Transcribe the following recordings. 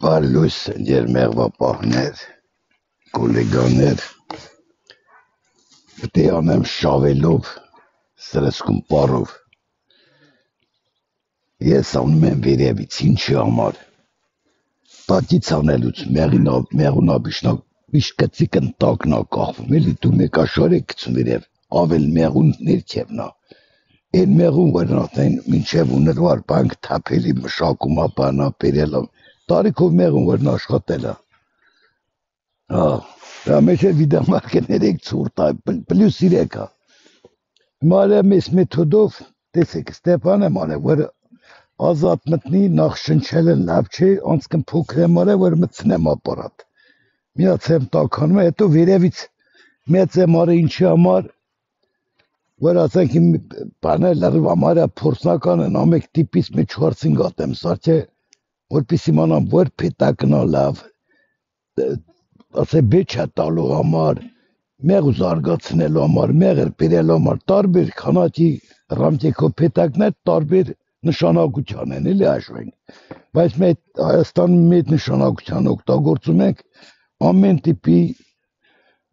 Բարլույս երմեղվապահներ, գոլեգաներ, պետք է անեմ շավելով, սրսկում պարով, ես անում եմ վերևից, ինչի համար, տակից անելուց մեղունաբիշնակ, բիշկծիկն տակնա կախվում, էլի դու մեկաշար է կծում վերև, ավել մեղուն ներքևնա, են մեղուն վրնատեն մինչև ուներվար բանք թապելի մշակումա բանա բերելով, տարիքով մեղուն վրն աշխատելա, դա մեջ է վիդամարկը ներեք ծուրտ, պլյուս 3 է, մարեմ ես մեթոդով, տեսեք, Ստեփան եմ արել, որ ազատ մտնի, նախ շնչելը լավ չէ, անցկն փոքր եմ արել, որ մտցնեմ ապարատ, միաց եմ տականում, հետո վերևից մեծ եմ արել ինչի համար, որ ասենք իմ բանը լրիվ ամարյա փորձնական են, ամեկ տիպից մեջ չվարցին գատեմ, սարդե, որպես իմանամ, որ պետակնա լավ, ասե բեչա տալու համար, մեղու զարգացնելու համար, մեղր բերելու համար, տարբեր քանակի ռամտեկով պետակներ տարբեր նշանակության են, էլի հաշվենք, բայց մենք Հայաստանում մեծ նշանակության օգտագործում ենք ամեն տիպի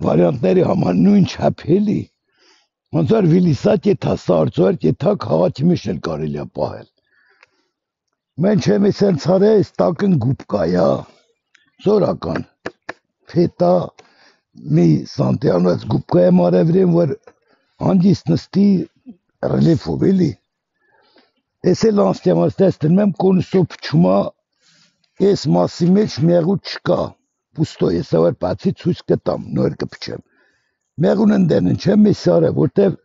վարիանտների համար նույն չափ էլի, ոնց որ վիլիսատ եթա սարծոր, եթա քաղաքի մեջ էլ կարելի է պահել։ Մենք չեմ սենց արել, այս տակն գուբկայա, զորական, ֆետա, մի սանտիանոց գուբկա եմ արևրին, որ հանդիստ նստի ռելիվով էլի։ Ես էլ անստիամաց տեսնում եմ կոնուսով փչումա, այս մասի մեջ մեղու չկա, պուստո, ես ավար բացի ցույց կտամ, նոր կփչեմ։ Մեղուն ընդենն չեմ ես արել, որտեվ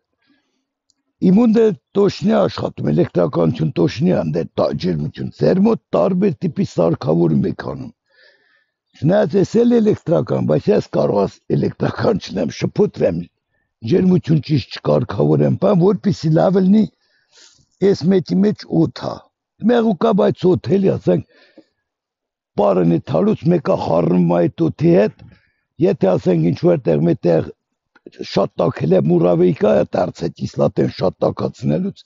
իմունդը տոշնի աշխատում, էլեկտրականություն տոշնի անդե ջերմություն, ձեր մոտ տարբեր տիպի սարքավորում եք անում։ Չնայած ես էլ էլեկտրական, բայց ես կարող էլեկտրական չնեմ, շփոթվեմ, ջերմություն ճիշտ չկարգավորեմ, բան, որպեսզի լավ լինի, ես մեկի մեջ օդ հա։ Մեղու կա, բայց օդ էլի, ասենք, պարն է թալուց մեկա խառնում այդ օդի հետ, եթե ասենք ինչ-որ տեղ մետեղ շատ տակել է մուրավեիկա է դարձել կիսլատեն շատ տակացնելուց,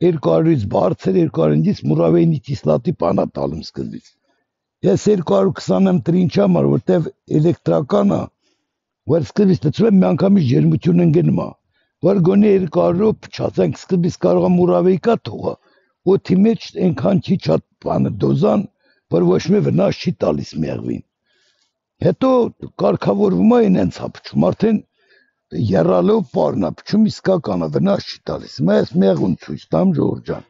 200-ից բարձր 200-ից մուրավեինի կիսլատի պանա տալում սկզբից։ Ես 220 եմ տրի ինչ համար, որտև էլեկտրական է, որ սկզբից տծում եմ մի անգամից ջերմություն ընգնում է, որ գոնե 200-ով փչացենք սկզբից կարող է մուրավեիկա թողա, օդի մեջ այնքան քիչ է բանը դոզան, որ ոչ մի վնաս չի տալիս մեղվին։ Հետո կարգավորվում է այնց է փչում, արդեն երալով պարնա փչում իսկականը վնաս չի տալիս, ես մեղուն ցույց տամ Ժողովուրդ ջան,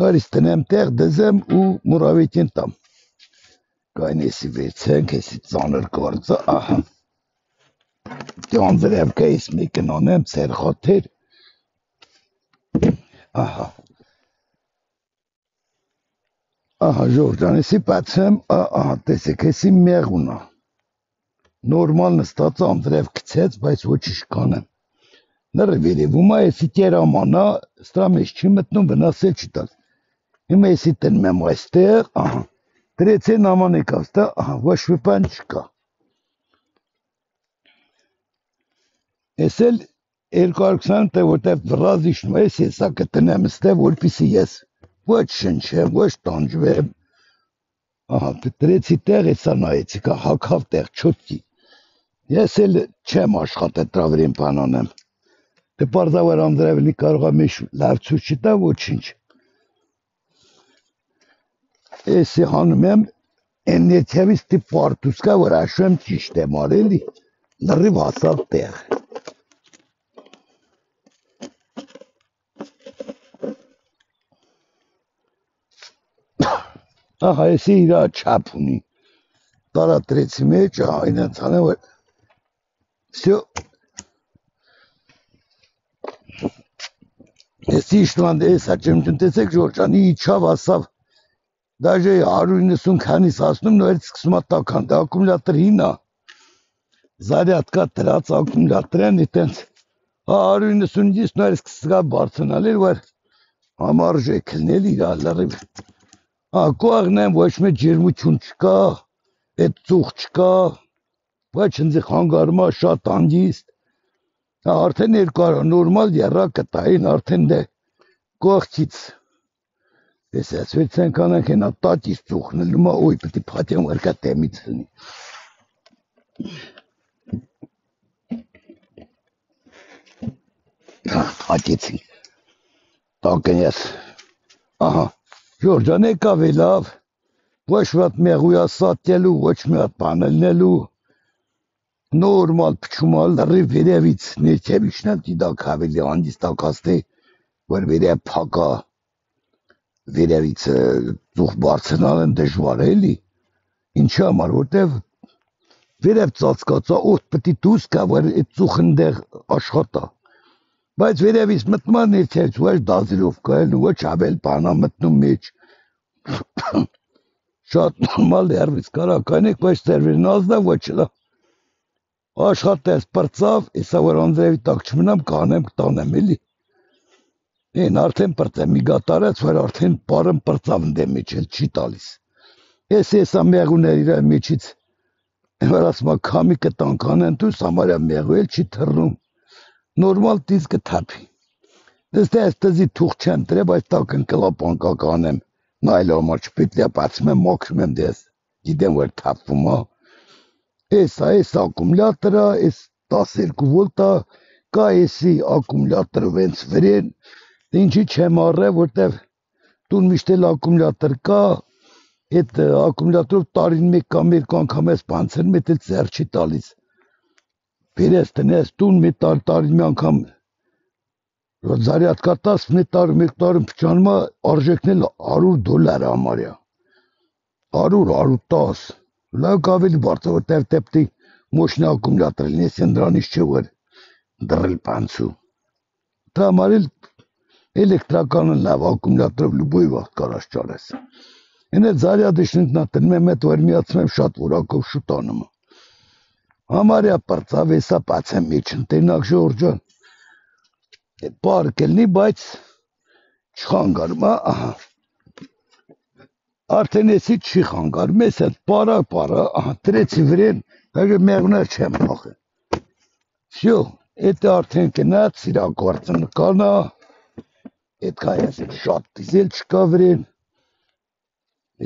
նորից տնեմ տեղ դզեմ ու մուրավեիկին տամ, կայն եսի վերցենք, եսի ծանր կարծը, ահա, դյանձրև կա ես մեկն անեմ, ծեր խաթեր, ահա, Ժողովուրդ ջան, եսի բացեմ, ահա, տեսեք, եսի մեղուն է, նորմալ նստած անձրև կցեց, բայց ոչիշ կանեմ, նրը վերևում է, եսի կերամանա, սրա մեջ չի մտնում, վնասել չի տալ, հիմա եսի տնեմ եմ այստեղ, ահա, դրեցեն աման եկավ, ստա, ահա, ոչ մի բան չկա, ես էլ 220 տեղ, որտև վրազ իշնում, ես եսա կտնեմ ստեղ, որպիսի ես ոչ շնչեմ, ոչ տանջվեմ, ահա, դրեցի տեղ, եսա նայեցի, կա հակավ տեղ, չոտքի, ես էլ չեմ աշխատել տրավերին բան անեմ, դե պարզավոր անդրավելի կարող է մեջ լավ ցույց չտա, ոչինչ, եսի հանում եմ, են ներքևից տի պարտուց կա, որ աշում եմ ճիշտ եմ արելի, լրիվ հասավ տեղ, ահա, եսի իրա չապ ունի, տարատրեցի մեջ, ահա, ինենց անեմ, որ Всё. Если Իշտվան դես աճեմություն տեսեք Ժորժանի իջավ ասավ դաժե 190 քանից հասնում նորից սկսում է տական դա ակումուլյատոր հինա զարյատկա դրած ակումուլյատորն այտենց 190-ից նորից սկսա բարձրանալ որ համարժեք լինել իր լրիվ կողնեմ ոչ մի ջերմություն չկա այդ ծուխ չկա ոչ ինձ խանգարում է շատ հանգիստ արդեն 200 նորմալ երակը տային արդեն դե կողքից Ես ասվեցեն կանանք հենա տատիս ծուխնելու մա ոյ պտի պատյան վարկա տեմից հնի։ Ատեցին, տակն ես, ահա, ժորջան եկավ է լավ, ոչ մատ մեղույա սատելու, ոչ մատ պանելնելու, նորմալ պչումալ լրի վերևից ներքևիչնալ դիդակ հավելի անդիստակաստ է, որ վերև պակա, վերևից ծուխ բարձնալ են դժվար էլի, ինչի համար, որտև վերև ծածկացա, ոտք պտի դուս կա, որ այդ ծուխն դեղ աշխատա, բայց վերևից մտման ներքևից ոչ դազիրով կայելու, ոչ ավել բանա մտնում մեջ, շատ նորմալ երվից կարակ այնեք, բայց ծերվերն ազնա ոչ լա, աշխատես պրծավ, եսա որ Անդրեևի տակ չմնամ, կանեմ, կտանեմ էլի, են արդեն պրծեմ, մի գատարեց, որ արդեն պարն պրծավ ընդեմ մեջ էլ չի տալիս, եսա մեղուներ իր մեջից, որ ասմա կամի կտան կանեն դուս, համարյա մեղու էլ չի թռնում, նորմալ տիզ կթապի, դստե ես տզի թուղ չեմ տրե, բայց տակ ընկլապան կականեմ, նայլը համար չպետլիա պացում եմ, մոքրում եմ դես, գիտեմ որ թապվում հա, ես ակումլյատորա, ես 12 վոլտա, կա եսի ակումլյատորը վենց վրեն, ինչի չեմ առը, որտև տուն միշտ էլ ակումլյատոր կա, այդ ակումլյատորով տարին մեկ կամ երկու անգամ ես բանցրում, էդ էլ ծեր չի տալիս, բերես տնես տուն մի տարին մի անգամ, զարյատ կատաս մի մեկ տարում պչանումա արժեքնել $100 համարյա, 100-110, լավ կավելի բարձա, որտև տեպտի մոշնի ակումլյատոր լինես, են դրանից չէ որ դրել պանցու, դա համար էլ էլեկտրականն լավ ակումլյատորով լուբոյ վաղտ կարաշ ճարես, են էլ զարյադիշնք նատնում եմ էտ որ միացում եմ շատ որակով շուտ անում, համարյա պրծավ եսա պացեմ մեջ ընտենակ ժորջան, պարկ էլնի, բայց չխանգարում, ահա, արդեն եսի չի խանգարում, ես էլ պարա, ահա, տրեցի վրեն, հագը մեղուներ չեմ պախը, վсё, էտ արդեն կնած, սիրակվարծը նկանա, էտ կա ես շատ դիզել չկա վրեն,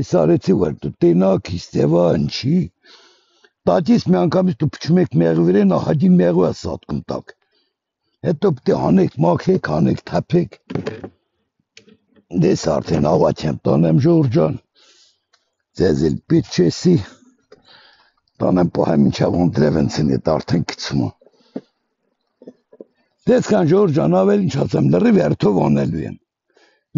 ես արեցի որ դու տենակ, հիստևա, ընչի, տատիս մի անգամից դու պչում եք մեղու վրեն, ահագի մեղու ես սատկում տակ, հետո պտի հանեք, մաքեք, հանեք, թապեք, դես արդեն աղաչ եմ տանեմ ժորջան, ձեզ էլ պիտ չեսի, տանեմ պահեմ ինչավ ոնտրև ընցին էտ արդեն կծում դես կան ժորջան ավել ինչ ասեմ, լրի վերթով անելու եմ,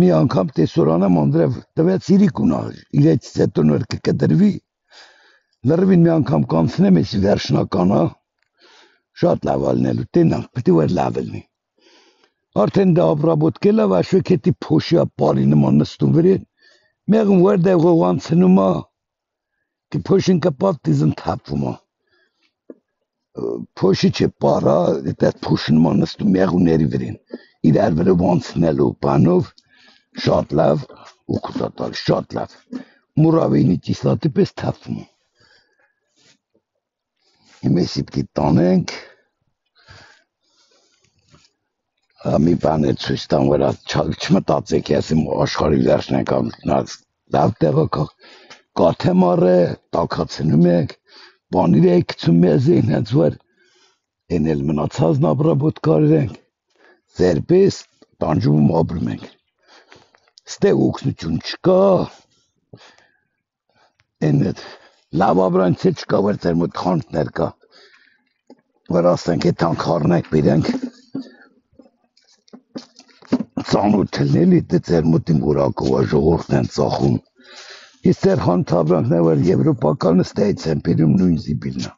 մի անգամ տեսորանեմ անդրև տվեց իրիկ ունաղ, իրեցից հետո նոր կկդրվի, լրվին մի անգամ կանցնեմ, եսի վերշնականա, շատ լավ ալնելու, տենանք, պտի որ լավ ելնի, արդեն դա ապրաբոտկել է, վաշվեք հետի փոշիա պարի նման նստում վրեն, մեղում որ դեղ ողանցնում է, կի փոշին կպատ դիզն թապվում է, փոշի չէ պարա, այդ փոշի նման նստում մեղուների վրեն, իրար վրը ողանցնելու բանով, շատ լավ, ուկուտատալ, շատ լավ, մուրավինի կիսլատի պես թապվում է, իմեսի պտի տանենք, մի բան է ցույց տամ, որ չմտածեք, ես իմ աշխարհի վերջն ենք լավ տեղակա, կաթեմ առ է, տակացնում եք, բանիր եք գցում մեզ են, հենց որ են էլ մնացածն ապրաբոտ կարենք, ձեր պես տանջում ապրում ենք, ստե ուքսնություն չկա, են էտ լավ ապրանք չկա, որ ձեր մոտ խանութներ կա, որ ասենք էտ անքարնեք բիրենք, ծանոթ էլի դե ձեր մոտին որակով ժողովուրդն են ծախում, իսկ ձեր խանութ ապրանքներ որ եվրոպական ստեյց են բերում նույն զիբիլնա,